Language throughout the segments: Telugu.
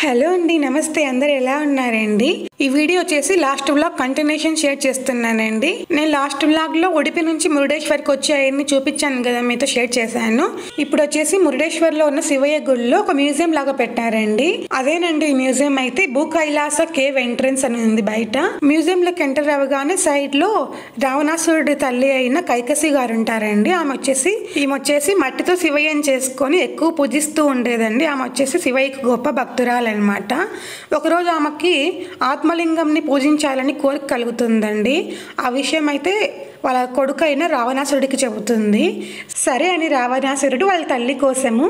హలో అండి, నమస్తే. అందరు ఎలా ఉన్నారండి? ఈ వీడియో వచ్చేసి లాస్ట్ వ్లాగ్ కంటిన్యూషన్ షేర్ చేస్తున్నానండి. నేను లాస్ట్ వ్లాగ్ లో ఉడిపి నుంచి మురుడేశ్వర్కి వచ్చి అవన్నీ చూపించాను కదా, మీతో షేర్ చేశాను. ఇప్పుడు వచ్చేసి మురుడేశ్వర్ లో ఉన్న శివయ్య గుడిలో ఒక మ్యూజియం లాగా పెట్టారండి. అదేనండి ఈ మ్యూజియం అయితే భూ కైలాస కేవ్ ఎంట్రన్స్ అని ఉంది బయట. మ్యూజియం లోకి ఎంటర్ అవ్వగానే సైడ్ లో రావణాసురుడి తల్లి అయిన కైకసి గారు ఉంటారండి. ఈమె వచ్చేసి మట్టితో శివయ్యని చేసుకొని ఎక్కువ పూజిస్తూ ఉండేదండి. ఆమె వచ్చేసి శివయ్యకి గొప్ప భక్తురాలు అనమాట. ఒకరోజు ఆమెకి ఆత్మలింగంని పూజించాలని కోరిక కలుగుతుందండి. ఆ విషయం అయితే వాళ్ళ కొడుకు అయిన రావణాసురుడికి చెబుతుంది. సరే అని రావణాసురుడు వాళ్ళ తల్లి కోసము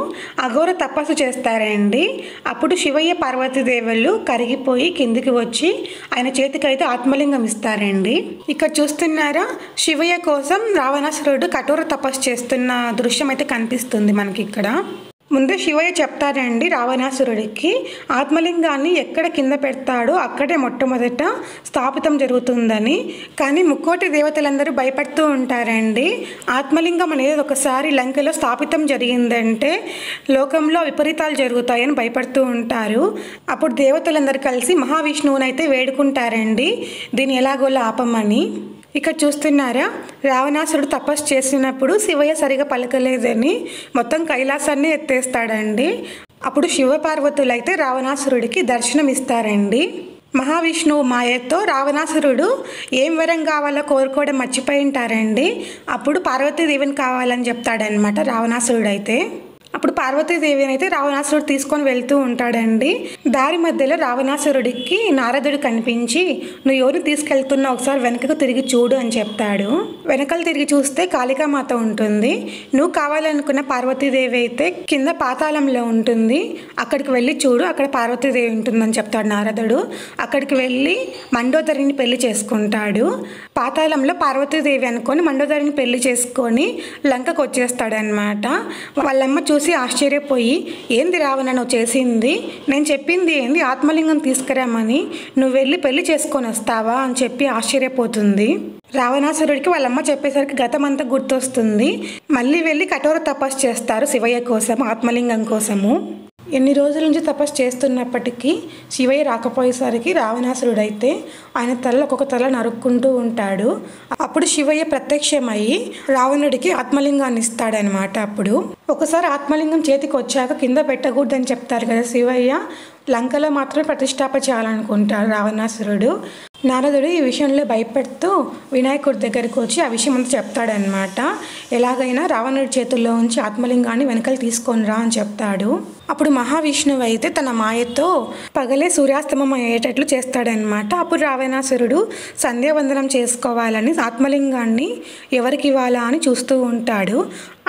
అఘోర తపస్సు చేస్తారండి. అప్పుడు శివయ్య పార్వతీదేవులు కరిగిపోయి కిందికి వచ్చి ఆయన చేతికైతే ఆత్మలింగం ఇస్తారండి. ఇక్కడ చూస్తున్నారా, శివయ్య కోసం రావణాసురుడు కఠోర తపస్సు చేస్తున్న దృశ్యం అయితే కనిపిస్తుంది మనకి ఇక్కడ. ముందే శివయ్య చెప్తారండి రావణాసురుడికి ఆత్మలింగాన్ని ఎక్కడ కింద పెడతాడో అక్కడే మొట్టమొదట స్థాపితం జరుగుతుందని. కానీ ముక్కోటి దేవతలందరూ భయపడుతూ ఉంటారండి. ఆత్మలింగం అనేది ఒకసారి లంకలో స్థాపితం జరిగిందంటే లోకంలో విపరీతాలు జరుగుతాయని భయపడుతూ ఉంటారు. అప్పుడు దేవతలందరూ కలిసి మహావిష్ణువునైతే వేడుకుంటారండి దీన్ని ఎలాగోలా ఆపమని. ఇక్కడ చూస్తున్నారా, రావణాసురుడు తపస్సు చేసినప్పుడు శివయ్య సరిగా పలకలేదని మొత్తం కైలాసాన్ని ఎత్తేస్తాడండి. అప్పుడు శివపార్వతులు అయితే రావణాసురుడికి దర్శనం ఇస్తారండి. మహావిష్ణువు మాయతో రావణాసురుడు ఏం వరం కావాలో కోరుకోవడం మర్చిపోయి ఉంటారండి. అప్పుడు పార్వతీదేవిని కావాలని చెప్తాడనమాట రావణాసురుడు అయితే. అప్పుడు పార్వతీదేవిని అయితే రావణాసురుడు తీసుకొని వెళ్తూ ఉంటాడండి. దారి మధ్యలో రావణాసురుడికి నారదుడు కనిపించి, నువ్వు ఎవరిని తీసుకెళ్తున్నా ఒకసారి వెనకకు తిరిగి చూడు అని చెప్తాడు. వెనకలు తిరిగి చూస్తే కాళికామాత ఉంటుంది. నువ్వు కావాలనుకున్న పార్వతీదేవి అయితే కింద పాతాళంలో ఉంటుంది, అక్కడికి వెళ్ళి చూడు, అక్కడ పార్వతీదేవి ఉంటుందని చెప్తాడు నారదుడు. అక్కడికి వెళ్ళి మండోదరిని పెళ్లి చేసుకుంటాడు. పాతాళంలో పార్వతీదేవి అనుకొని మండోదరిని పెళ్లి చేసుకొని లంకకు వచ్చేస్తాడనమాట. వాళ్ళమ్మ చూసి ఆశ్చర్యపోయి, ఏంది రావణ నువ్వు చేసింది? నేను చెప్పింది ఏంది? ఆత్మలింగం తీసుకురామని, నువ్వు వెళ్ళి పెళ్లి చేసుకొని వస్తావా అని చెప్పి ఆశ్చర్యపోతుంది. రావణాసురుడికి వాళ్ళమ్మ చెప్పేసరికి గతమంతా గుర్తొస్తుంది. మళ్ళీ వెళ్ళి కఠోర తపస్సు చేస్తారు శివయ్య కోసం, ఆత్మలింగం కోసము. ఎన్ని రోజుల నుంచి తపస్సు చేస్తున్నప్పటికీ శివయ్య రాకపోయేసరికి రావణాసురుడు అయితే ఆయన తల ఒక్కొక్క తల నరుక్కుంటూ ఉంటాడు. అప్పుడు శివయ్య ప్రత్యక్షమయ్యి రావణుడికి ఆత్మలింగాన్ని ఇస్తాడనమాట. అప్పుడు ఒకసారి ఆత్మలింగం చేతికి వచ్చాక కింద పెట్టకూడదని చెప్తారు కదా శివయ్య, లంకలో మాత్రమే ప్రతిష్టాపన చేయాలనుకుంటాడు రావణాసురుడు. నారదుడు ఈ విషయంలో భయపడుతూ వినాయకుడి దగ్గరికి వచ్చి ఆ విషయం అంతా చెప్తాడనమాట. ఎలాగైనా రావణుడి చేతుల్లో ఉంచి ఆత్మలింగాన్ని వెనకలు తీసుకొని రా అని చెప్తాడు. అప్పుడు మహావిష్ణువు అయితే తన మాయతో పగలే సూర్యాస్తమం అయ్యేటట్లు చేస్తాడనమాట. అప్పుడు రావణాసురుడు సంధ్యావందనం చేసుకోవాలని ఆత్మలింగాన్ని ఎవరికి ఇవ్వాలా అని చూస్తూ ఉంటాడు.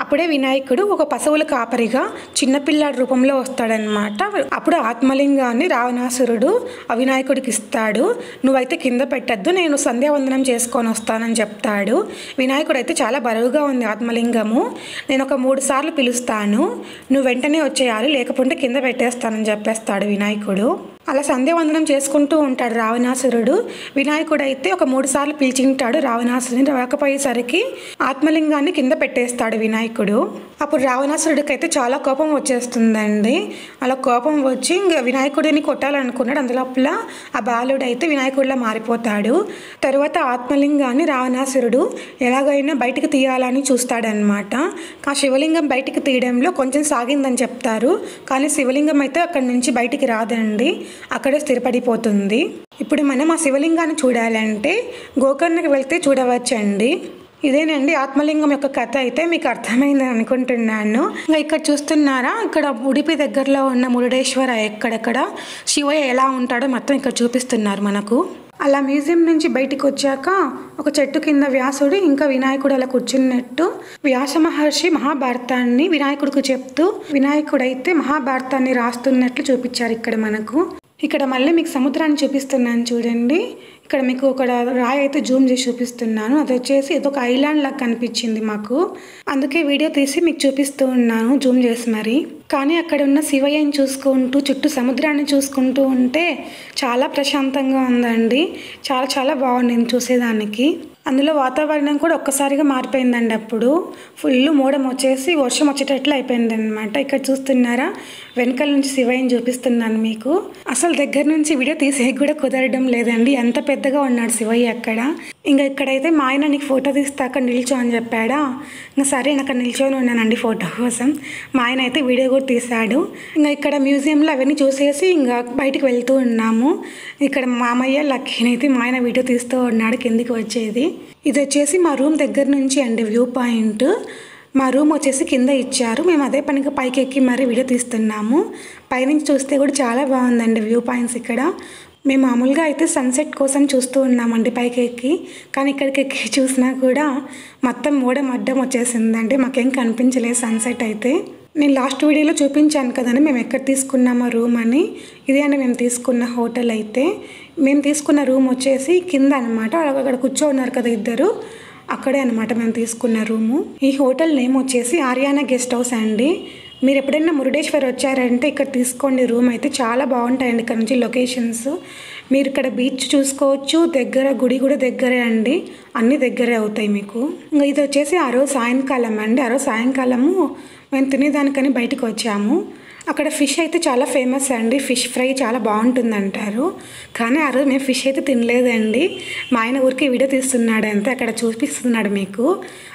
అప్పుడే వినాయకుడు ఒక పశువుల కాపరిగా చిన్నపిల్లాడి రూపంలో వస్తాడనమాట. అప్పుడు ఆత్మలింగాన్ని రావణాసురుడు ఆ వినాయకుడికి ఇస్తాడు. నువ్వైతే కింద పెట్టద్దు, నేను సంధ్యావందనం చేసుకొని వస్తానని చెప్తాడు. వినాయకుడు అయితే చాలా బరువుగా ఉంది ఆత్మలింగము, నేను ఒక 3 సార్లు పిలుస్తాను, నువ్వు వెంటనే వచ్చేయాలి, లేకపోతే కింద పెట్టేస్తానని చెప్పేస్తాడు వినాయకుడు. అలా సంధ్యావందనం చేసుకుంటూ ఉంటాడు రావణాసురుడు. వినాయకుడు అయితే ఒక 3 సార్లు పిలిచింటాడు రావణాసురుడిని, రాకపోయేసరికి ఆత్మలింగాన్ని కింద పెట్టేస్తాడు వినాయకుడు. అప్పుడు రావణాసురుడికి అయితే చాలా కోపం వచ్చేస్తుందండి. అలా కోపం వచ్చి ఇంకా వినాయకుడిని కొట్టాలనుకున్నాడు. అందులోపల ఆ బాలుడు అయితే వినాయకుడిలా మారిపోతాడు. తరువాత ఆత్మలింగాన్ని రావణాసురుడు ఎలాగైనా బయటికి తీయాలని చూస్తాడనమాట. ఆ శివలింగం బయటికి తీయడంలో కొంచెం సాగిందని చెప్తారు, కానీ శివలింగం అయితే అక్కడి నుంచి బయటికి రాదండి, అక్కడే స్థిరపడిపోతుంది. ఇప్పుడు మనం ఆ శివలింగాన్ని చూడాలంటే గోకర్ణకి వెళ్తే చూడవచ్చండి. ఇదేనండి ఆత్మలింగం యొక్క కథ. అయితే మీకు అర్థమైందని అనుకుంటున్నాను. ఇంకా ఇక్కడ చూస్తున్నారా, ఇక్కడ ఉడిపి దగ్గరలో ఉన్న మురుడేశ్వర ఎక్కడెక్కడ శివయ్య ఎలా ఉంటాడో మొత్తం ఇక్కడ చూపిస్తున్నారు మనకు. అలా మ్యూజియం నుంచి బయటికి వచ్చాక ఒక చెట్టు కింద వ్యాసుడు ఇంకా వినాయకుడు అలా కూర్చున్నట్టు వ్యాస మహర్షి మహాభారతాన్ని వినాయకుడికి చెప్తూ వినాయకుడైతే మహాభారతాన్ని రాస్తున్నట్లు చూపించారు ఇక్కడ మనకు. ఇక్కడ మళ్ళీ మీకు సముద్రాన్ని చూపిస్తున్నాను చూడండి. ఇక్కడ మీకు ఒక రాయి అయితే జూమ్ చేసి చూపిస్తున్నాను. అది వచ్చేసి ఏదో ఒక ఐలాండ్ లాగా కనిపించింది మాకు, అందుకే వీడియో తీసి మీకు చూపిస్తూ ఉన్నాను జూమ్ చేసి మరి. కానీ అక్కడ ఉన్న శివయ్యని చూసుకుంటూ చుట్టూ సముద్రాన్ని చూసుకుంటూ ఉంటే చాలా ప్రశాంతంగా ఉందండి. చాలా చాలా బాగుంది చూసేదానికి. అందులో వాతావరణం కూడా ఒక్కసారిగా మారిపోయిందండి. అప్పుడు ఫుల్ మోడం వచ్చేసి వర్షం వచ్చేటట్లు అయిపోయింది అనమాట. ఇక్కడ చూస్తున్నారా, వెనకాల నుంచి శివయ్యని చూపిస్తున్నాను మీకు. అసలు దగ్గర నుంచి వీడియో తీసేకి కూడా కుదరడం లేదండి, ఎంత పెద్దగా ఉన్నాడు శివయ్య అక్కడ. ఇంకా ఇక్కడైతే మా ఆయన నీకు ఫోటో తీస్తే అక్కడ నిల్చో అని చెప్పాడా. ఇంకా సరే నేను అక్కడ నిల్చొని ఉన్నానండి ఫోటో కోసం. మా ఆయన అయితే వీడియో కూడా తీశాడు. ఇంకా ఇక్కడ మ్యూజియంలో అవన్నీ చూసేసి ఇంకా బయటకు వెళ్తూ ఉన్నాము. ఇక్కడ మామయ్య లక్కీనైతే మా ఆయన వీడియో తీస్తూ ఉన్నాడు కిందికి వచ్చేది. ఇది వచ్చేసి మా రూమ్ దగ్గర నుంచి అండి వ్యూ పాయింట్. మా రూమ్ వచ్చేసి కింద ఇచ్చారు, మేము అదే పనిగా పైకి ఎక్కి మరీ వీడియో తీస్తున్నాము. పైనుంచి చూస్తే కూడా చాలా బాగుందండి వ్యూ పాయింట్స్ ఇక్కడ. మేము మామూలుగా అయితే సన్సెట్ కోసం చూస్తూ ఉన్నామండి పైకి ఎక్కి, కానీ ఇక్కడికి ఎక్కి చూసినా కూడా మొత్తం మూడం అడ్డం వచ్చేసిందండి, మాకేం కనిపించలేదు సన్సెట్ అయితే. నేను లాస్ట్ వీడియోలో చూపించాను కదండి మేము ఎక్కడ తీసుకున్నామో రూమ్ అని. ఇదే అండి మేము తీసుకున్న హోటల్ అయితే. మేము తీసుకున్న రూమ్ వచ్చేసి కింద అనమాట, అక్కడ కూర్చోన్నారు కదా ఇద్దరు, అక్కడే అనమాట మేము తీసుకున్న రూము. ఈ హోటల్ నేమ్ వచ్చేసి ఆర్యానా గెస్ట్ హౌస్ అండి. మీరు ఎప్పుడైనా మురుడేశ్వర్ వచ్చారంటే ఇక్కడ తీసుకోండి రూమ్ అయితే, చాలా బాగుంటాయండి ఇక్కడ నుంచి లొకేషన్స్. మీరు ఇక్కడ బీచ్ చూసుకోవచ్చు, దగ్గర గుడి కూడా దగ్గరే అండి, అన్నీ దగ్గరే అవుతాయి మీకు. ఇంకా ఇది వచ్చేసి ఆ రోజు సాయంకాలం అండి. ఆ రోజు సాయంకాలము మేము తినేదానికని బయటకు వచ్చాము. అక్కడ ఫిష్ అయితే చాలా ఫేమస్ అండి, ఫిష్ ఫ్రై చాలా బాగుంటుంది అంటారు. కానీ ఆ రోజు మేము ఫిష్ అయితే తినలేదండి. మా ఆయన ఊరికి వీడియో తీస్తున్నాడు అంతే, అక్కడ చూపిస్తున్నాడు మీకు.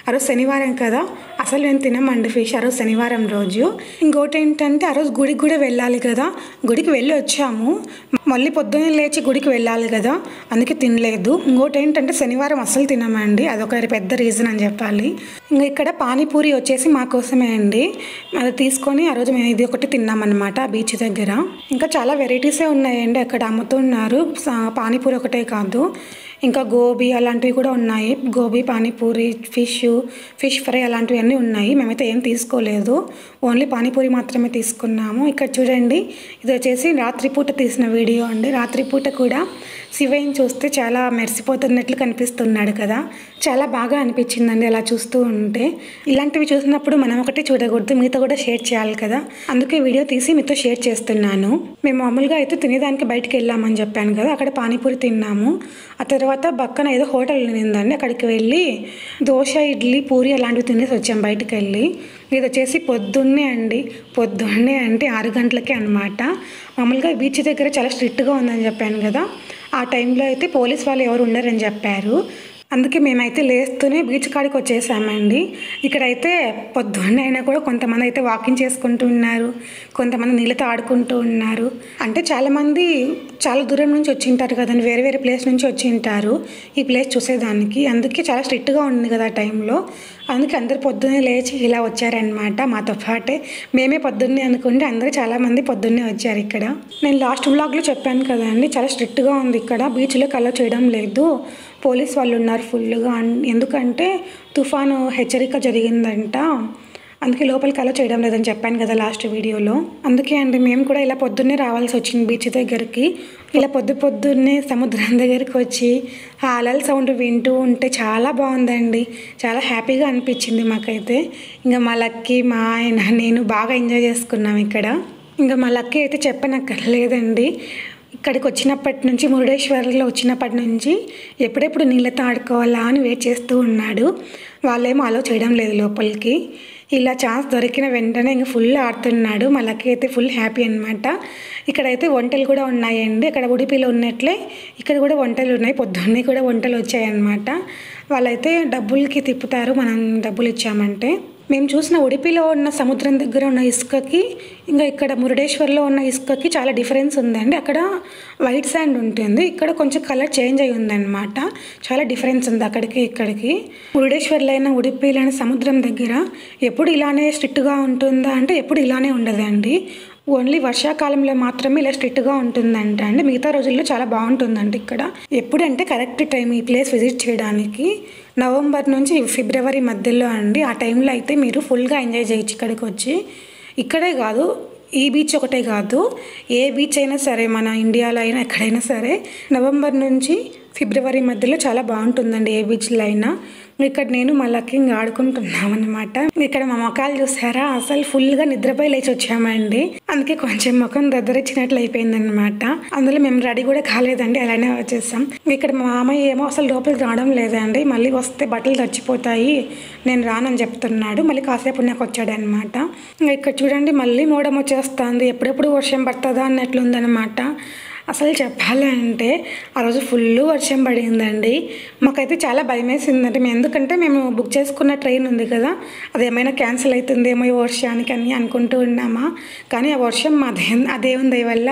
ఆ రోజు శనివారం కదా, అసలు మేము తినమండి ఫిష్ ఆ రోజు శనివారం రోజు. ఇంకోటి ఏంటంటే ఆ రోజు గుడికి కూడా వెళ్ళాలి కదా, గుడికి వెళ్ళి వచ్చాము, మళ్ళీ పొద్దున్నే లేచి గుడికి వెళ్ళాలి కదా, అందుకే తినలేదు. ఇంకోటి ఏంటంటే శనివారం అస్సలు తినమండి, అదొక పెద్ద రీజన్ అని చెప్పాలి. ఇంకా ఇక్కడ పానీపూరి వచ్చేసి మా కోసమే అండి, అది తీసుకొని ఆ రోజు మేము ఇది ఒకటి తిన్నామన్నమాట బీచ్ దగ్గర. ఇంకా చాలా వెరైటీసే ఉన్నాయండి అక్కడ అమ్ముతున్నారు, పానీపూరి ఒకటే కాదు, ఇంకా గోబీ అలాంటివి కూడా ఉన్నాయి. గోబీ, పానీపూరి, ఫిష్ ఫ్రై అలాంటివి అన్నీ ఉన్నాయి. మేమైతే ఏం తీసుకోలేదు, ఓన్లీ పానీపూరి మాత్రమే తీసుకున్నాము. ఇక్కడ చూడండి, ఇది వచ్చేసి రాత్రిపూట తీసిన వీడియో అండి. రాత్రిపూట కూడా శివయ్యని చూస్తే చాలా మెరిసిపోతున్నట్లు కనిపిస్తున్నాడు కదా, చాలా బాగా అనిపించిందండి అలా చూస్తూ ఉంటే. ఇలాంటివి చూసినప్పుడు మనం ఒకటి చూడకూడదు, మీతో కూడా షేర్ చేయాలి కదా, అందుకే వీడియో తీసి మీతో షేర్ చేస్తున్నాను. మేము మామూలుగా అయితే తినేదానికి బయటకు వెళ్ళామని చెప్పాను కదా, అక్కడ పానీపూరి తిన్నాము. ఆ తర్వాత పక్కన ఏదో హోటల్ నిందండి, అక్కడికి వెళ్ళి దోశ, ఇడ్లీ, పూరి అలాంటివి తినేసి వచ్చాం బయటకు వెళ్ళి. ఇది వచ్చేసి పొద్దున్నే అంటే 6 గంటలకే అనమాట. మామూలుగా బీచ్ దగ్గర చాలా స్ట్రిక్ట్గా ఉందని చెప్పాను కదా, ఆ టైంలో అయితే పోలీస్ వాళ్ళు ఎవరు ఉండరని చెప్పారు, అందుకే మేమైతే లేస్తూనే బీచ్ కాడికి వచ్చేసామండి. ఇక్కడైతే పొద్దున్నే అయినా కూడా కొంతమంది అయితే వాకింగ్ చేసుకుంటూ ఉన్నారు, కొంతమంది నీళ్ళతో ఆడుకుంటూ ఉన్నారు. అంటే చాలామంది చాలా దూరం నుంచి వచ్చి ఉంటారు కదండి, వేరే వేరే ప్లేస్ నుంచి వచ్చి ఉంటారు ఈ ప్లేస్ చూసేదానికి, అందుకే చాలా స్ట్రిక్ట్గా ఉంది కదా ఆ టైంలో, అందుకే అందరు పొద్దున్నే లేచి ఇలా వచ్చారనమాట మాతో పాటే. మేమే పొద్దున్నే అనుకుంటే అందరూ చాలామంది పొద్దున్నే వచ్చారు ఇక్కడ. నేను లాస్ట్ వ్లాగ్లో చెప్పాను కదండి, చాలా స్ట్రిక్ట్గా ఉంది ఇక్కడ, బీచ్లోకి అలో చేయడం లేదు, పోలీస్ వాళ్ళు ఉన్నారు ఫుల్గా. ఎందుకంటే తుఫాను హెచ్చరిక జరిగిందంట, అందుకే లోపలికి అలో చేయడం లేదని చెప్పాను కదా లాస్ట్ వీడియోలో. అందుకే అండి మేము కూడా ఇలా పొద్దున్నే రావాల్సి వచ్చింది బీచ్ దగ్గరికి. ఇలా పొద్దున్నే సముద్రం దగ్గరికి వచ్చి ఆ అలల సౌండ్ వింటూ ఉంటే చాలా బాగుందండి, చాలా హ్యాపీగా అనిపించింది మాకైతే. ఇంకా మా లక్కీ, మా ఆయన, నేను బాగా ఎంజాయ్ చేసుకున్నాం ఇక్కడ. ఇంకా మా లక్కీ అయితే చెప్పనక్కర్లేదండి, ఇక్కడికి వచ్చినప్పటి నుంచి, మురుడేశ్వర్లో వచ్చినప్పటి నుంచి ఎప్పుడెప్పుడు నీళ్ళతో ఆడుకోవాలా అని వెయిట్ చేస్తూ ఉన్నాడు. వాళ్ళేమో అలో చేయడం లేదు లోపలికి. ఇలా ఛాన్స్ దొరికిన వెంటనే ఇంకా ఫుల్ ఆడుతున్నాడు. మా లక్కీ అయితే ఫుల్ హ్యాపీ అనమాట. ఇక్కడైతే వంటలు కూడా ఉన్నాయండి, అక్కడ ఉడిపిలో ఉన్నట్లే ఇక్కడ కూడా వంటలు ఉన్నాయి, పొద్దున్నే కూడా వంటలు వచ్చాయన్నమాట. వాళ్ళైతే డబ్బులకి తిప్పుతారు మనం డబ్బులు ఇచ్చామంటే. మేము చూసిన ఉడిపిలో ఉన్న సముద్రం దగ్గర ఉన్న ఇసుకకి ఇంకా ఇక్కడ మురుడేశ్వర్లో ఉన్న ఇసుకకి చాలా డిఫరెన్స్ ఉందండి. అక్కడ వైట్ శాండ్ ఉంటుంది, ఇక్కడ కొంచెం కలర్ చేంజ్ అయి ఉందన్నమాట, చాలా డిఫరెన్స్ ఉంది అక్కడికి ఇక్కడికి. మురుడేశ్వర్లో అయినా ఉడిపిలో అయినా సముద్రం దగ్గర ఎప్పుడు ఇలానే స్ట్రిక్ట్గా ఉంటుందా అంటే ఎప్పుడు ఇలానే ఉండదండి, ఓన్లీ వర్షాకాలంలో మాత్రమే ఇలా స్ట్రిక్ట్గా ఉంటుందంట అండి, మిగతా రోజుల్లో చాలా బాగుంటుందండి ఇక్కడ. ఎప్పుడంటే కరెక్ట్ టైం ఈ ప్లేస్ విజిట్ చేయడానికి నవంబర్ నుంచి ఫిబ్రవరి మధ్యలో అండి, ఆ టైంలో అయితే మీరు ఫుల్గా ఎంజాయ్ చేయొచ్చు ఇక్కడికి వచ్చి. ఇక్కడే కాదు, ఈ బీచ్ ఒకటే కాదు, ఏ బీచ్ అయినా సరే మన ఇండియాలో అయినా ఎక్కడైనా సరే నవంబర్ నుంచి ఫిబ్రవరి మధ్యలో చాలా బాగుంటుందండి ఏ బీచ్లో అయినా. ఇక్కడ నేను మా లక్కీ ఇంకా ఆడుకుంటున్నాం అనమాట. ఇక్కడ మా మొఖాలు చూసారా, అసలు ఫుల్గా నిద్రపోయి లేచి వచ్చామండి. అందుకే కొంచెం ముఖం దద్దరిచ్చినట్లు అయిపోయింది అనమాట. అందులో మేము రెడీ కూడా కాలేదండి, అలానే వచ్చేసాం. ఇక్కడ మా మామయ్య ఏమో అసలు లోపలికి రావడం లేదండి. మళ్ళీ వస్తే బట్టలు తడిచిపోతాయి, నేను రానని చెప్తున్నాడు. మళ్ళీ కాసేపు నాకు వచ్చాడనమాట. ఇక్కడ చూడండి మళ్ళీ మోడం వచ్చేస్తుంది, ఎప్పుడెప్పుడు వర్షం పడుతుందా అన్నట్లుందనమాట. అసలు చెప్పాలంటే ఆ రోజు ఫుల్ వర్షం పడిందండి. మాకైతే చాలా భయం వేసిందండి. ఎందుకంటే మేము బుక్ చేసుకున్న ట్రైన్ ఉంది కదా, అది ఏమైనా క్యాన్సిల్ అవుతుందేమో ఈ వర్షానికి అని అనుకుంటూ ఉన్నామా. కానీ ఆ వర్షం ఆ దేవుని దయ వల్ల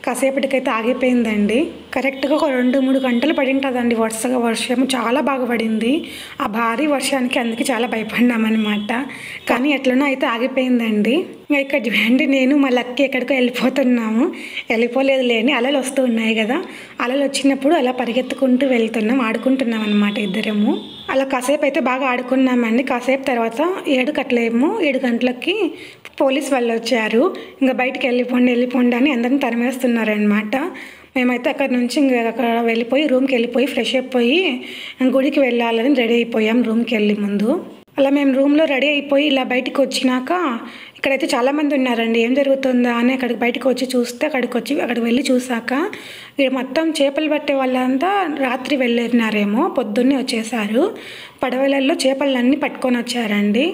కాసేపటికైతే ఆగిపోయిందండి. కరెక్ట్గా ఒక 2-3 గంటలు పడింటుందండి వరుసగా వర్షం, చాలా బాగా పడింది. ఆ భారీ వర్షానికి అందుకే చాలా భయపడినామన్నమాట. కానీ ఎట్లనో అయితే ఆగిపోయిందండి. ఇక్కడ చూడండి నేను మా లక్కీ ఎక్కడికో వెళ్ళిపోతున్నాము. వెళ్ళిపోలేదు లేని అలలు వస్తూ ఉన్నాయి కదా, అలలు వచ్చినప్పుడు అలా పరిగెత్తుకుంటూ వెళ్తున్నాం, ఆడుకుంటున్నాం అనమాట ఇద్దరము. అలా కాసేపు అయితే బాగా ఆడుకున్నామండి. కాసేపు తర్వాత 7 గంటలకి పోలీస్ వాళ్ళు వచ్చారు. ఇంకా బయటికి వెళ్ళిపోండి అని అందరిని తరిమేస్తున్నారనమాట. మేమైతే అక్కడ నుంచి అక్కడ వెళ్ళిపోయి రూమ్కి వెళ్ళిపోయి ఫ్రెష్ అయిపోయి గుడికి వెళ్ళాలని రెడీ అయిపోయాం రూమ్కి వెళ్ళి ముందు. అలా మేము రూమ్లో రెడీ అయిపోయి ఇలా బయటికి వచ్చినాక ఇక్కడైతే చాలామంది ఉన్నారండి. ఏం జరుగుతుందా అని అక్కడికి బయటకు వచ్చి చూస్తే అక్కడికి వెళ్ళి చూసాక ఇక్కడ మొత్తం చేపలు పట్టే వాళ్ళంతా రాత్రి వెళ్ళినారేమో, పొద్దున్నే వచ్చేసారు. పడవలలో చేపలన్నీ పట్టుకొని వచ్చారండి.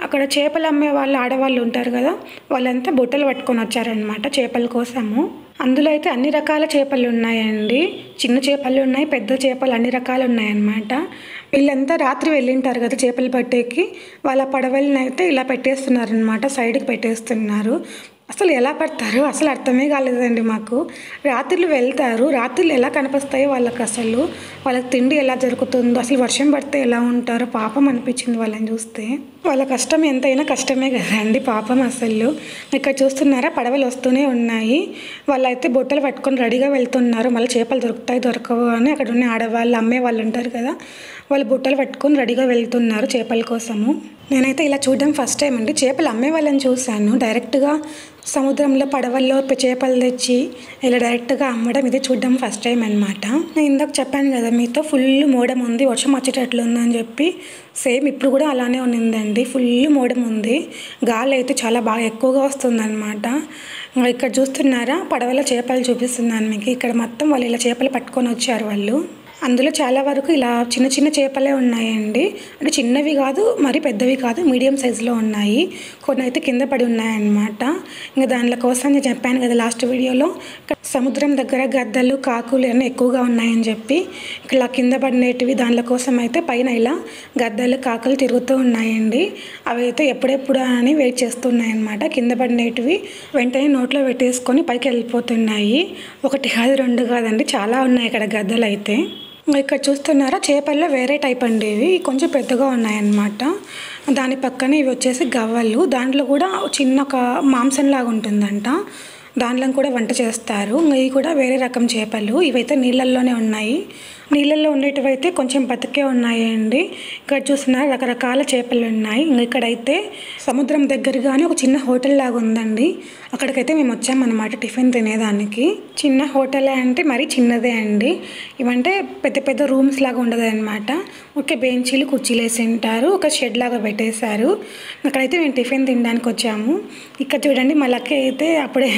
అక్కడ చేపలు అమ్మే వాళ్ళు ఆడవాళ్ళు ఉంటారు కదా, వాళ్ళంతా బుట్టలు పట్టుకొని వచ్చారనమాట చేపల కోసము. అందులో అయితే అన్ని రకాల చేపలు ఉన్నాయండి. చిన్న చేపలు ఉన్నాయి, పెద్ద చేపలు అన్ని రకాలు ఉన్నాయన్నమాట. వీళ్ళంతా రాత్రి వెళ్ళింటారు కదా చేపలు పట్టేకి, వాళ్ళ పడవలను అయితే ఇలా పెట్టేస్తున్నారనమాట, సైడ్కి పెట్టేస్తున్నారు. అసలు ఎలా పడతారు అసలు అర్థమే కాలేదండి మాకు. రాత్రులు వెళ్తారు, రాత్రులు ఎలా కనిపిస్తాయో వాళ్ళకి తిండి ఎలా జరుగుతుందో, అసలు వర్షం పడితే ఎలా ఉంటారో పాపం అనిపించింది వాళ్ళని చూస్తే. వాళ్ళ కష్టం ఎంతైనా కష్టమే కదండి పాపం. అసలు ఇక్కడ చూస్తున్నారా పడవలు వస్తూనే ఉన్నాయి. వాళ్ళైతే బొట్టలు పట్టుకొని రెడీగా వెళ్తున్నారు. మళ్ళీ చేపలు దొరకవు అని అక్కడ ఉన్న ఆడవాళ్ళు అమ్మే వాళ్ళు ఉంటారు కదా, వాళ్ళు బుట్టలు పట్టుకొని రెడీగా వెళ్తున్నారు చేపల కోసము. నేనైతే ఇలా చూడడం ఫస్ట్ టైం అండి. చేపలు అమ్మే వాళ్ళని చూశాను, డైరెక్ట్గా సముద్రంలో పడవల్లో చేపలు తెచ్చి ఇలా డైరెక్ట్గా అమ్మడం ఇది చూడడం ఫస్ట్ టైం అనమాట. నేను ఇందాక చెప్పాను కదా మీతో ఫుల్ మోడం ఉంది, వర్షం వచ్చేటట్లు ఉందని చెప్పి. సేమ్ ఇప్పుడు కూడా అలానే ఉన్నిందండి, ఫుల్ మోడం ఉంది. గాలి అయితే చాలా బాగా ఎక్కువగా వస్తుందన్నమాట. ఇక్కడ చూస్తున్నారా పడవలో చేపలు చూపిస్తున్నాను మీకు. ఇక్కడ మొత్తం వాళ్ళు ఇలా చేపలు పట్టుకొని వచ్చారు వాళ్ళు. అందులో చాలా వరకు ఇలా చిన్న చిన్న చేపలే ఉన్నాయండి. అంటే చిన్నవి కాదు, మరి పెద్దవి కాదు, మీడియం సైజులో ఉన్నాయి. కొన్ని అయితే కింద పడి ఉన్నాయన్నమాట. ఇంకా దానిల కోసం నేను చెప్పాను కదా లాస్ట్ వీడియోలో, సముద్రం దగ్గర గద్దలు కాకులు అన్నీ ఎక్కువగా ఉన్నాయని చెప్పి. ఇలా కింద పడినవి దానిల కోసం అయితే పైన ఇలా గద్దలు కాకులు తిరుగుతూ ఉన్నాయండి. అవి అయితే ఎప్పుడెప్పుడు అని వెయిట్ చేస్తున్నాయి అన్నమాట. కింద పడినవి వెంటనే నోట్లో పెట్టేసుకొని పైకి వెళ్ళిపోతున్నాయి. 1 కాదు 2 కాదండి, చాలా ఉన్నాయి ఇక్కడ గద్దలు అయితే. ఇక్కడ చూస్తున్నారా చేపల్లో వేరే టైప్ అండి, ఇవి కొంచెం పెద్దగా ఉన్నాయన్నమాట. దాని పక్కన ఇవి వచ్చేసి గవ్వలు, దాంట్లో కూడా చిన్న ఒక మాంసంలాగా ఉంటుందంట, దాంట్లో కూడా వంట చేస్తారు. ఇవి కూడా వేరే రకం చేపలు, ఇవైతే నీళ్ళల్లోనే ఉన్నాయి. నీళ్ళల్లో ఉండేటివైతే కొంచెం బతికే ఉన్నాయండి. ఇక్కడ చూసిన రకరకాల చేపలు ఉన్నాయి. ఇక్కడైతే సముద్రం దగ్గరగానే ఒక చిన్న హోటల్ లాగా ఉందండి, అక్కడికైతే మేము వచ్చామన్నమాట టిఫిన్ తినేదానికి. చిన్న హోటలే అంటే మరీ చిన్నదే అండి. ఇవంటే పెద్ద పెద్ద రూమ్స్ లాగా ఉండదు అనమాట, ఒక బెంచీలు కుర్చీలు వేసి ఉంటారు, ఒక షెడ్ లాగా పెట్టేశారు. అక్కడైతే మేము టిఫిన్ తినడానికి వచ్చాము. ఇక్కడ చూడండి మా లక్కీ అయితే అప్పుడే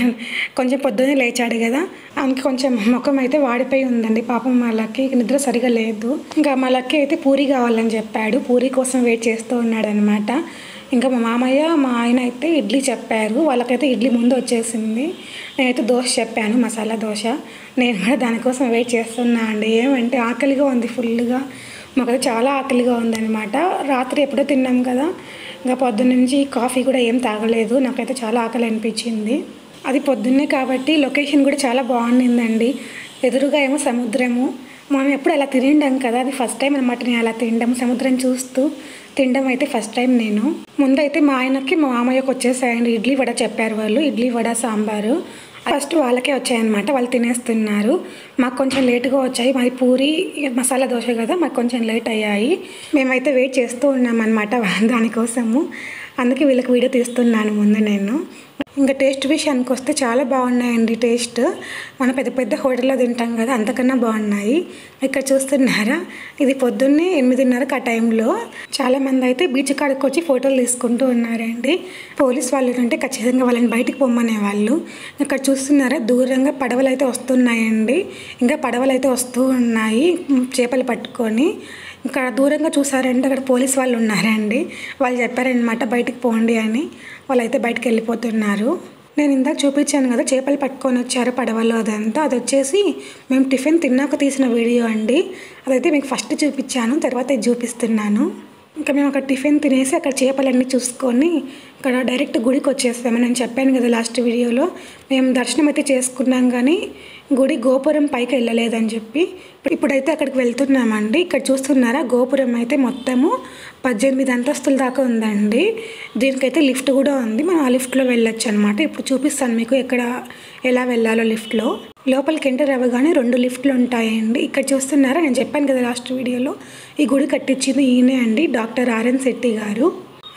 కొంచెం పొద్దున్నే లేచాడు కదా, ఆయనకి కొంచెం ముఖం అయితే వాడిపోయి ఉందండి పాపం. మా లక్కీ నిద్ర సరిగా లేదు. ఇంకా మా లక్కీ అయితే పూరి కావాలని చెప్పాడు, పూరి కోసం వెయిట్ చేస్తూ ఉన్నాడు అనమాట. ఇంకా మా మామయ్య మా ఆయన అయితే ఇడ్లీ చెప్పారు, వాళ్ళకైతే ఇడ్లీ ముందు వచ్చేసింది. నేనైతే దోశ చెప్పాను, మసాలా దోశ. నేను కూడా దానికోసం వెయిట్ చేస్తున్నా అండి. ఏమంటే ఆకలిగా ఉంది ఫుల్గా, మాకైతే చాలా ఆకలిగా ఉందన్నమాట. రాత్రి ఎప్పుడో తిన్నాం కదా, ఇంకా పొద్దున్న నుంచి కాఫీ కూడా ఏం తాగలేదు. నాకైతే చాలా ఆకలి అనిపించింది. అది పొద్దున్నే కాబట్టి లొకేషన్ కూడా చాలా బాగుండిందండి. ఎదురుగా ఏమో సముద్రము, మనం ఎప్పుడు అలా తినిండాం కదా, అది ఫస్ట్ టైం అనమాట నేను అలా తినడం, సముద్రం చూస్తూ తినడం అయితే ఫస్ట్ టైం. నేను ముందైతే మా ఆయనకి మా మామయ్యకి వచ్చేసాయండి ఇడ్లీ వడ చెప్పారు వాళ్ళు, ఇడ్లీ వడ సాంబారు ఫస్ట్ వాళ్ళకే వచ్చాయన్నమాట, వాళ్ళు తినేస్తున్నారు. మాకు కొంచెం లేటుగా వచ్చాయి, మాది పూరి మసాలా దోశ కదా, మాకు కొంచెం లేట్ అయ్యాయి. మేమైతే వెయిట్ చేస్తూ ఉన్నామన్నమాట దానికోసము. అందుకే వీళ్ళకి వీడియో తీస్తున్నాను ముందు నేను. ఇంకా టేస్ట్ విషయానికి వస్తే చాలా బాగున్నాయండి. టేస్ట్ మనం పెద్ద పెద్ద హోటల్లో తింటాం కదా, అంతకన్నా బాగున్నాయి. ఇక్కడ చూస్తున్నారా, ఇది పొద్దున్నే 8:30కి ఆ టైంలో చాలామంది అయితే బీచ్ కాడికి వచ్చి ఫోటోలు తీసుకుంటూ ఉన్నారండి. పోలీస్ వాళ్ళు ఉంటే ఖచ్చితంగా వాళ్ళని బయటికి పొమ్మనేవాళ్ళు. ఇక్కడ చూస్తున్నారా, దూరంగా పడవలు అయితే వస్తున్నాయండి. ఇంకా పడవలు అయితే వస్తూ ఉన్నాయి చేపలు పట్టుకొని. ఇక్కడ దూరంగా చూసారంటే అక్కడ పోలీస్ వాళ్ళు ఉన్నారండి. వాళ్ళు చెప్పారనమాట బయటికి పోండి అని. వాళ్ళైతే బయటకు వెళ్ళిపోతున్నారు. నేను ఇందాక చూపించాను కదా చేపలు పట్టుకొని వచ్చారు పడవలో, అదంతా అది వచ్చేసి మేము టిఫిన్ తిన్నాక తీసిన వీడియో అండి. అదైతే మీకు ఫస్ట్ చూపించాను, తర్వాత ఇది చూపిస్తున్నాను. ఇంకా మేము అక్కడ టిఫిన్ తినేసి అక్కడ చేపలన్నీ చూసుకొని ఇక్కడ డైరెక్ట్ గుడికి వచ్చేసాము. నేను చెప్పాను కదా లాస్ట్ వీడియోలో, మేము దర్శనం అయితే చేసుకున్నాం కానీ గుడి గోపురం పైకి వెళ్ళలేదని చెప్పి. ఇప్పుడైతే అక్కడికి వెళ్తున్నామండి. ఇక్కడ చూస్తున్నారా, గోపురం అయితే మొత్తము 18 అంతస్తుల దాకా ఉందండి. దీనికైతే లిఫ్ట్ కూడా ఉంది, మనం ఆ లిఫ్ట్లో వెళ్ళొచ్చు అనమాట. ఇప్పుడు చూపిస్తాను మీకు ఎలా వెళ్ళాలో లిఫ్ట్లో. లోపలికి ఎంటర్ అవ్వగానే 2 లిఫ్ట్లు ఉంటాయండి. ఇక్కడ చూస్తున్నారా, నేను చెప్పాను కదా లాస్ట్ వీడియోలో, ఈ గుడి కట్టించింది ఈయనే అండి, డాక్టర్ ఆర్ఎన్ శెట్టి గారు.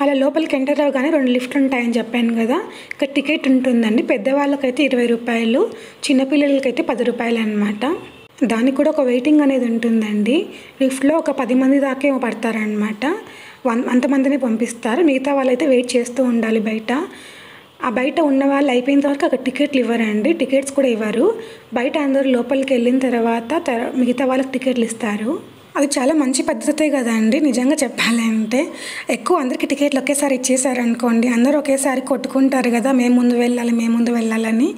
అలా లోపలికి ఎంటర్ అవ్వగానే 2 లిఫ్ట్లు ఉంటాయని చెప్పాను కదా. ఇక్కడ టికెట్ ఉంటుందండి. పెద్దవాళ్ళకైతే 20 రూపాయలు, చిన్నపిల్లలకైతే 10 రూపాయలు అనమాట. దానికి కూడా ఒక వెయిటింగ్ అనేది ఉంటుందండి. లిఫ్ట్లో ఒక 10 మంది దాకా పడతారనమాట. అంతమందిని పంపిస్తారు. మిగతా వాళ్ళైతే వెయిట్ చేస్తూ ఉండాలి బయట. ఆ బయట ఉన్న వాళ్ళు అయిపోయిన తర్వాత అక్కడ టికెట్లు ఇవ్వరండి, టికెట్స్ కూడా ఇవ్వరు. బయట అందరూ లోపలికి వెళ్ళిన తర్వాత మిగతా వాళ్ళకి టికెట్లు ఇస్తారు. అది చాలా మంచి పద్ధతే కదండి నిజంగా చెప్పాలంటే. ఎక్కువ అందరికీ టికెట్లు ఒకేసారి ఇచ్చేసారనుకోండి, అందరూ ఒకేసారి కొట్టుకుంటారు కదా, మేము ముందు వెళ్ళాలని.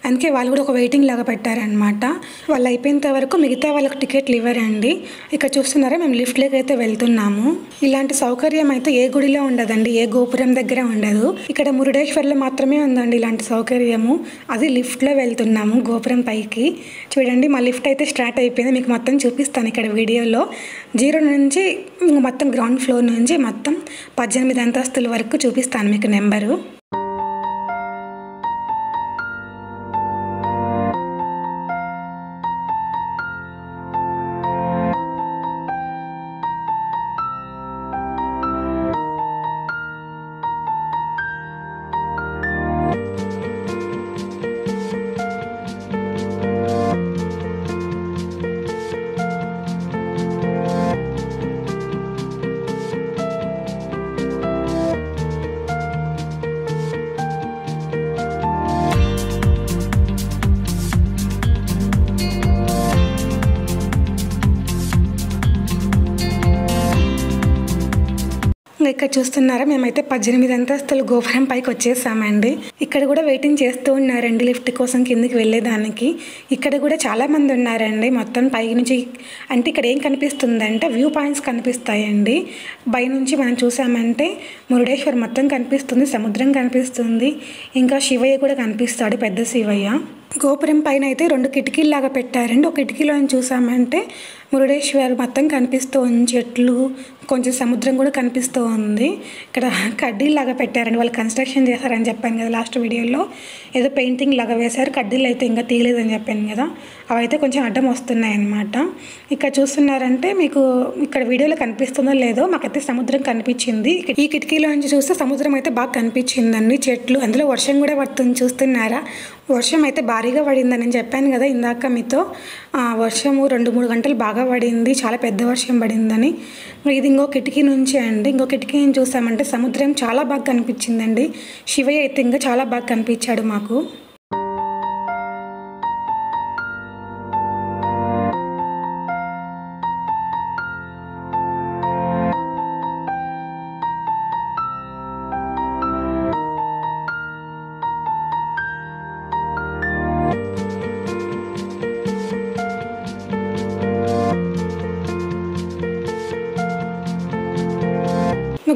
అందుకే వాళ్ళు కూడా ఒక వెయిటింగ్ లాగా పెట్టారనమాట. వాళ్ళు అయిపోయేంత వరకు మిగతా వాళ్ళకి టికెట్లు ఇవ్వరండి. ఇక్కడ చూస్తున్నారా, మేము లిఫ్ట్లోకి అయితే వెళ్తున్నాము. ఇలాంటి సౌకర్యం అయితే ఏ గుడిలో ఉండదండి, ఏ గోపురం దగ్గర ఉండదు. ఇక్కడ మురుడేశ్వర్లో మాత్రమే ఉందండి ఇలాంటి సౌకర్యము. అది లిఫ్ట్లో వెళ్తున్నాము గోపురం పైకి. చూడండి, మా లిఫ్ట్ అయితే స్టార్ట్ అయిపోయింది. మీకు మొత్తం చూపిస్తాను ఇక్కడ వీడియోలో. 0 నుంచి మొత్తం గ్రౌండ్ ఫ్లోర్ నుంచి మొత్తం 18 అంతస్తుల వరకు చూపిస్తాను మీకు నెంబరు. ఇక్కడ చూస్తున్నారా, మేమైతే 18 అంతస్తుల గోపురం పైకి వచ్చేసామండి. ఇక్కడ కూడా వెయిటింగ్ చేస్తూ ఉన్నారండి లిఫ్ట్ కోసం కిందికి వెళ్ళేదానికి. ఇక్కడ కూడా చాలా మంది ఉన్నారండి. మొత్తం పై నుంచి అంటే ఇక్కడ ఏం కనిపిస్తుందంటే వ్యూ పాయింట్స్ కనిపిస్తాయండి. పై నుంచి మనం చూసామంటే మురుడేశ్వర్ మొత్తం కనిపిస్తుంది, సముద్రం కనిపిస్తుంది, ఇంకా శివయ్య కూడా కనిపిస్తాడు, పెద్ద శివయ్య. గోపురం పైన అయితే 2 కిటికీల్లాగా పెట్టారండి. ఒక కిటికీలో చూసామంటే మురుడేశ్వర్ మొత్తం కనిపిస్తూ ఉంది, చెట్లు, కొంచెం సముద్రం కూడా కనిపిస్తూ ఉంది. ఇక్కడ కడ్డీలాగా పెట్టారండి, వాళ్ళు కన్స్ట్రక్షన్ చేశారని చెప్పాను కదా లాస్ట్ వీడియోలో. ఏదో పెయింటింగ్ లాగా వేశారు, కడ్డీలు అయితే ఇంకా తీయలేదని చెప్పాను కదా, అవైతే కొంచెం అడ్డం వస్తున్నాయి అన్నమాట. ఇక్కడ చూస్తున్నారంటే మీకు ఇక్కడ వీడియోలో కనిపిస్తుందో లేదో, మాకైతే సముద్రం కనిపించింది. ఈ కిటికీలో నుంచి చూస్తే సముద్రం అయితే బాగా కనిపించిందండి, చెట్లు, అందులో వర్షం కూడా పడుతుంది. చూస్తున్నారా, వర్షం అయితే భారీగా పడిందని నేను చెప్పాను కదా ఇందాక మీతో. వర్షము 2-3 గంటలు బాగా పడింది, చాలా పెద్ద వర్షం పడిందని. ఇది ఇంకో కిటికీ నుంచి అండి. ఇంకో కిటికీ నుంచి చూసామంటే సముద్రం చాలా బాగా కనిపించిందండి. శివయ్య అయితే ఇంకా చాలా బాగా కనిపించాడు మాకు.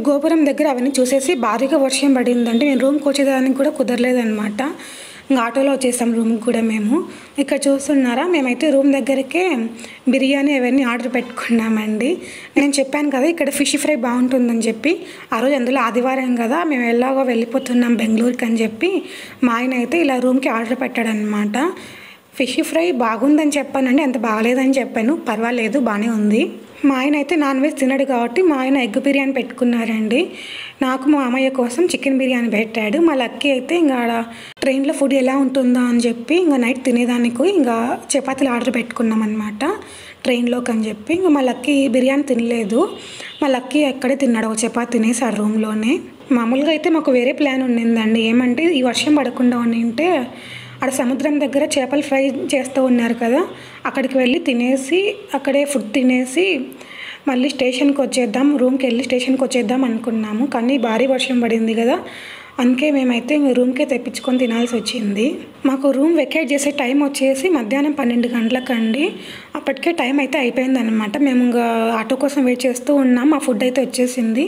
గోపురం దగ్గర అవన్నీ చూసేసి భారీగా వర్షం పడిందంటే నేను రూమ్కి వచ్చేదానికి కూడా కుదరలేదనమాట. ఇంకా ఆటోలో వచ్చేసాం రూమ్కి కూడా మేము. ఇక్కడ చూస్తున్నారా, మేమైతే రూమ్ దగ్గరికే బిర్యానీ అవన్నీ ఆర్డర్ పెట్టుకున్నామండి. నేను చెప్పాను కదా ఇక్కడ ఫిష్ ఫ్రై బాగుంటుందని చెప్పి. ఆ రోజు అందులో ఆదివారం కదా, మేము ఎలాగో వెళ్ళిపోతున్నాం బెంగళూరుకి అని చెప్పి మా ఆయన అయితే ఇలా రూమ్కి ఆర్డర్ పెట్టాడనమాట. ఫిష్ ఫ్రై బాగుందని చెప్పానండి, అంత బాగలేదని చెప్పాను. పర్వాలేదు, బాగానే ఉంది. మా ఆయన అయితే నాన్ వెజ్ తినడు కాబట్టి మా ఆయన ఎగ్ బిర్యానీ పెట్టుకున్నారండి. నాకు మా అమ్మయ్య కోసం చికెన్ బిర్యానీ పెట్టాడు. మా లక్కీ అయితే ఇంకా ట్రైన్లో ఫుడ్ ఎలా ఉంటుందా అని చెప్పి ఇంకా నైట్ తినేదానికి ఇంకా చపాతీలు ఆర్డర్ పెట్టుకున్నాం అనమాట ట్రైన్లోకి అని చెప్పి. ఇంకా మా లక్కీ బిర్యానీ తినలేదు. మా లక్కీ ఎక్కడే తిన్నాడు, ఒక చపాతీ తినేసాడు రూమ్లోనే. మామూలుగా అయితే మాకు వేరే ప్లాన్ ఉండిందండి. ఏమంటే ఈ వర్షం పడకుండా ఉండింటే అక్కడ సముద్రం దగ్గర చేపలు ఫ్రై చేస్తూ ఉన్నారు కదా, అక్కడికి వెళ్ళి తినేసి అక్కడే ఫుడ్ తినేసి మళ్ళీ స్టేషన్కి వచ్చేద్దాం, రూమ్కి వెళ్ళి స్టేషన్కి వచ్చేద్దాం అనుకున్నాము. కానీ భారీ వర్షం పడింది కదా, అందుకే మేమైతే రూమ్కే తెప్పించుకొని తినాల్సి వచ్చింది. మాకు రూమ్ వెకేట్ చేసే టైం వచ్చేసి మధ్యాహ్నం 12 గంటలకండి. అప్పటికే టైం అయితే అయిపోయిందనమాట. మేము ఇంకా ఆటో కోసం వెయిట్ చేస్తూ ఉన్నాం. మా ఫుడ్ అయితే వచ్చేసింది.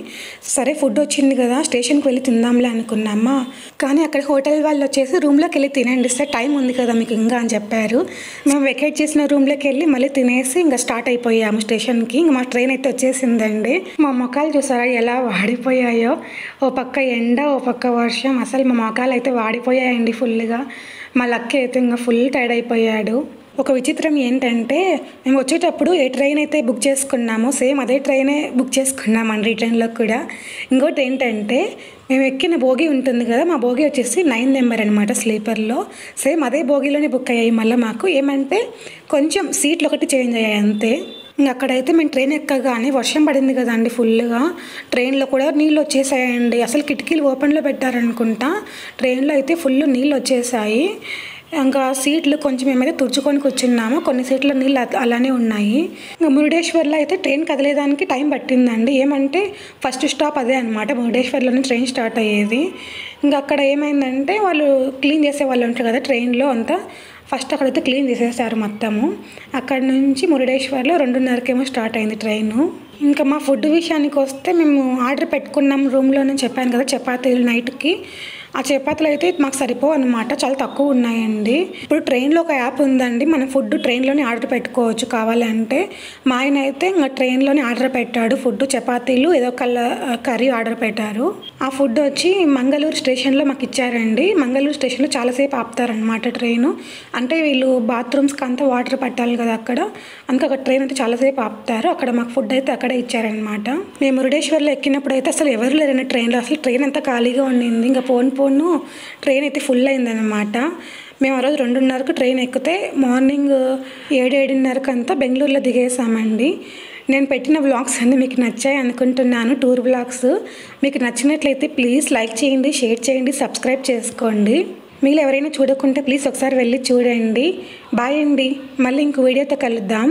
సరే ఫుడ్ వచ్చింది కదా స్టేషన్కి వెళ్ళి తిందాంలే అనుకున్నామా, కానీ అక్కడ హోటల్ వాళ్ళు వచ్చేసి రూమ్లోకి వెళ్ళి తినండి సార్, టైం ఉంది కదా మీకు ఇంకా అని చెప్పారు. మేము వెకేట్ చేసిన రూమ్లోకి వెళ్ళి మళ్ళీ తినేసి ఇంకా స్టార్ట్ అయిపోయాము స్టేషన్కి. ఇంకా మా ట్రైన్ అయితే వచ్చేసిందండి. మా మొక్కలు చూసారా ఎలా వాడిపోయాయో, ఓ పక్క ఎండ ఓ పక్క వర్షం, అసలు మా మొక్కలు అయితే వాడిపోయాయండి ఫుల్గా. మా లక్కీ అయితే ఇంకా ఫుల్ టైర్డ్ అయిపోయాడు. ఒక విచిత్రం ఏంటంటే మేము వచ్చేటప్పుడు ఏ ట్రైన్ అయితే బుక్ చేసుకున్నామో సేమ్ అదే ట్రైనే బుక్ చేసుకున్నామండి రిటర్న్లో కూడా. ఇంకోటి ఏంటంటే మేము ఎక్కిన బోగి ఉంటుంది కదా, మా బోగి వచ్చేసి 9 నెంబర్ అనమాట స్లీపర్లో. సేమ్ అదే బోగిలోనే బుక్ అయ్యాయి. మళ్ళీ మాకు ఏమంటే కొంచెం సీట్లు ఒకటి చేంజ్ అయ్యాయి అంతే. ఇంక అక్కడైతే మేము ట్రైన్ ఎక్కగానే వర్షం పడింది కదండి ఫుల్గా, ట్రైన్లో కూడా నీళ్ళు వచ్చేసాయండి. అసలు కిటికీలు ఓపెన్లో పెట్టారనుకుంటా, ట్రైన్లో అయితే ఫుల్ నీళ్ళు వచ్చేసాయి. ఇంకా సీట్లు కొంచెం మేమైతే తుడుచుకొని కూర్చున్నాము, కొన్ని సీట్ల నీళ్ళు అలానే ఉన్నాయి. ఇంకా మురుడేశ్వర్లో అయితే ట్రైన్ కదిలేదానికి టైం పట్టిందండి. ఏమంటే ఫస్ట్ స్టాప్ అదే అనమాట, మురుడేశ్వర్లోనే ట్రైన్ స్టార్ట్ అయ్యేది. ఇంకా అక్కడ ఏమైందంటే వాళ్ళు క్లీన్ చేసే వాళ్ళు ఉంటారు కదా ట్రైన్లో అంతా, ఫస్ట్ అక్కడైతే క్లీన్ చేసేసారు మొత్తము. అక్కడ నుంచి మురుడేశ్వర్లో 2:30కేమో స్టార్ట్ అయింది ట్రైను. ఇంకా మా ఫుడ్ విషయానికి వస్తే మేము ఆర్డర్ పెట్టుకున్నాం రూమ్లోనే చెప్పాను కదా చపాతీలు నైట్కి. ఆ చపాతీలు అయితే మాకు సరిపోవు అనమాట, చాలా తక్కువ ఉన్నాయండి. ఇప్పుడు ట్రైన్లో ఒక యాప్ ఉందండి, మనం ఫుడ్ ట్రైన్లోనే ఆర్డర్ పెట్టుకోవచ్చు కావాలంటే. మా ఆయన అయితే ఇంకా ట్రైన్లోనే ఆర్డర్ పెట్టాడు ఫుడ్, చపాతీలు ఏదో కర్రీ ఆర్డర్ పెట్టారు. ఆ ఫుడ్ వచ్చి మంగళూరు స్టేషన్లో మాకు ఇచ్చారండి. మంగళూరు స్టేషన్లో చాలాసేపు ఆపుతారనమాట ట్రైను, అంటే వీళ్ళు బాత్రూమ్స్కి అంతా వాటర్ పట్టాలి కదా అక్కడ, అందుకే అక్కడ ట్రైన్ అయితే చాలాసేపు ఆపుతారు. అక్కడ మాకు ఫుడ్ అయితే అక్కడే ఇచ్చారనమాట. మేము మురుడేశ్వర్లో ఎక్కినప్పుడు అయితే అసలు ఎవరు లేరండి ట్రైన్లో, అసలు ట్రైన్ అంతా ఖాళీగా ఉండింది. ఇంకా పోను ట్రైన్ అయితే ఫుల్ అయిందనమాట. మేము ఆ రోజు 2:30కు ట్రైన్ ఎక్కితే మార్నింగ్ 7-7:30కి అంతా బెంగళూరులో దిగేసామండి. నేను పెట్టిన వ్లాగ్స్ అన్నీ మీకు నచ్చాయి అనుకుంటున్నాను, టూర్ వ్లాగ్స్. మీకు నచ్చినట్లయితే ప్లీజ్ లైక్ చేయండి, షేర్ చేయండి, సబ్స్క్రైబ్ చేసుకోండి. మీరు ఎవరైనా చూడకుంటే ప్లీజ్ ఒకసారి వెళ్ళి చూడండి. బాయ్ అండి, మళ్ళీ ఇంకో వీడియోతో కలుద్దాం.